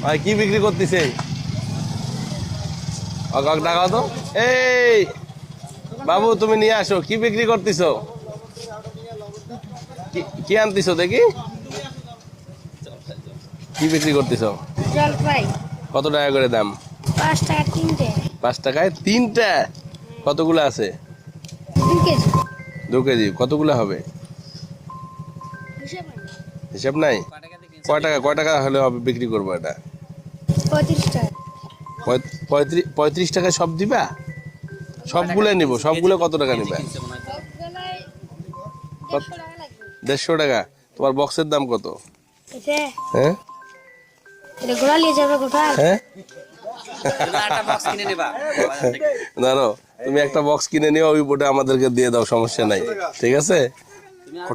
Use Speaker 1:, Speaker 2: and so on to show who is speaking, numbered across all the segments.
Speaker 1: ভাই কি বিক্রি করতেছে? টাকা তো। এই বাবু তুমি নিয়ে আসো, কি বিক্রি করতেছো? কি আনতেছো দেখি? কি বিক্রি করতেছো?
Speaker 2: জলপাই।
Speaker 1: কত টাকা করে দাম?
Speaker 2: 5 টাকা 3টে।
Speaker 1: 5 টাকায় 3টা? কতগুলো আছে?
Speaker 2: 2 কেজি।
Speaker 1: 2 কেজি কতগুলো হবে?
Speaker 2: হিসাব নাই।
Speaker 1: হিসাব নাই। কয় টাকা হলে হবে বিক্রি করবো এটা?
Speaker 2: 35 টাকা।
Speaker 1: 35 টাকায় সব দিবা? সবগুলো নিবো, সবগুলো কত টাকা নিবা?
Speaker 2: সবগুলাই
Speaker 1: কত?
Speaker 2: 150 টাকা লাগবে।
Speaker 1: 150 টাকা। তোমার বক্সের দাম কত?
Speaker 2: এটা
Speaker 1: হ্যাঁ
Speaker 2: এটা গোড়া নিয়ে যাবে কোথায়?
Speaker 1: হ্যাঁ ধরো তুমি একটা বক্স কিনে নিও, ওই বোর্ডে আমাদেরকে দিয়ে দাও, সমস্যা নাই। ঠিক আছে?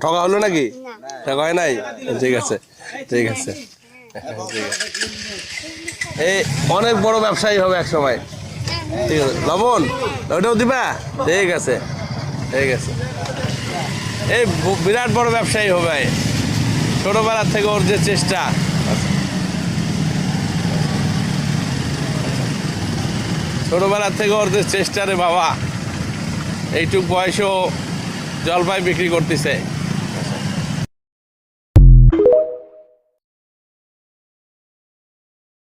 Speaker 1: ঠকা হলো নাকি?
Speaker 2: না।
Speaker 1: ঠকা হয় নাই? ঠিক আছে, ঠিক আছে, ঠিক আছে। এই অনেক বড় ব্যবসায়ী হবে এক সময়। ঠিক আছে, লবণ ওটাও দিবা? ঠিক আছে, ঠিক আছে। এই বিরাট বড় ব্যবসায়ী হবে ছোটবেলার থেকে, ওর যে চেষ্টা। ছোটবেলার থেকে ওর যে চেষ্টা রে বাবা, এইটুক বয়সেও জলপাই বিক্রি করতেছে।